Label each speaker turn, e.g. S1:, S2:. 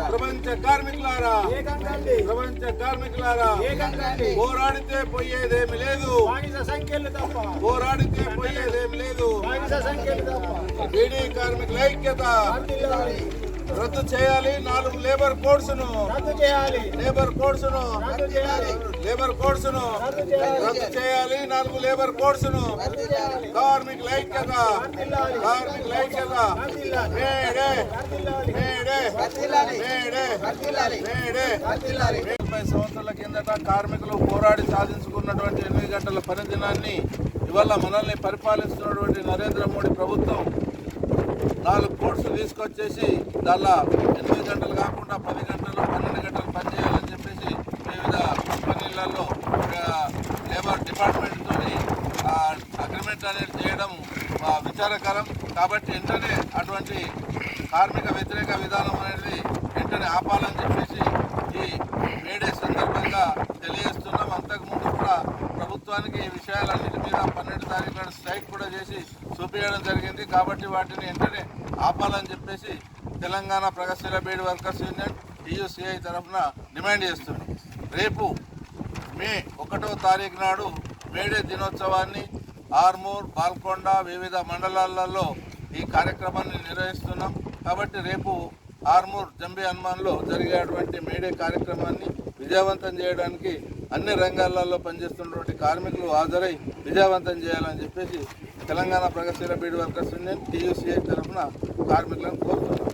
S1: ప్రపంచ కార్మికులారా పోరాడితే పోయేదేమి లేదు, బీడీ కార్మికుల ఐక్యత రద్దు చేయాలి. 4 లేబర్ కోడ్స్ ను రద్దు చేయాలి. 4 లేబర్ కోడ్స్ ను కార్మికుల ఐక్యత 30 సంవత్సరాల కిందట కార్మికులు పోరాడి సాధించుకున్నటువంటి 8 గంటల పని దినాన్ని ఇవాళ మనల్ని పరిపాలిస్తున్నటువంటి నరేంద్ర మోడీ ప్రభుత్వం 4 కోడ్స్ తీసుకొచ్చేసి దానిలో 8 గంటలు కాకుండా 10 గంటలు 12 గంటలు పనిచేయాలని చెప్పేసి వివిధ కంపెనీలలో లేబర్ డిపార్ట్మెంట్తో అగ్రిమెంట్ అనేది చేయడం విచారకరం. కాబట్టి వెంటనే అటువంటి కార్మిక వ్యతిరేక విధానం అనేది వెంటనే ఆపాలని చెప్పేసి ఈ మేడే సందర్భంగా తెలియజేస్తున్నాం. అంతకుముందు కూడా ప్రభుత్వానికి ఈ విషయాలన్నిటి మీద 12 తారీఖు నాడు స్ట్రైక్ కూడా చేసి చూపించడం జరిగింది. కాబట్టి వాటిని వెంటనే ఆపాలని చెప్పేసి తెలంగాణ ప్రగతిశీల బీడీ వర్కర్స్ యూనియన్ TUCI తరఫున డిమాండ్ చేస్తుంది. రేపు మే 1వ తారీఖు నాడు మేడే దినోత్సవాన్ని ఆర్మూర్, బాల్కొండ వివిధ మండలాలలో ఈ కార్యక్రమాన్ని నిర్వహిస్తున్నాం. కాబట్టి రేపు ఆర్మూర్ జంబి హనుమాన్లో జరిగేటువంటి మేడే కార్యక్రమాన్ని విజయవంతం చేయడానికి అన్ని రంగాలలో పనిచేస్తున్నటువంటి కార్మికులు హాజరై విజయవంతం చేయాలని చెప్పేసి తెలంగాణ ప్రగతిశీల బీడీ వర్కర్స్ యూనియన్ TUCI తరఫున కార్మికులను కోరుతున్నాం.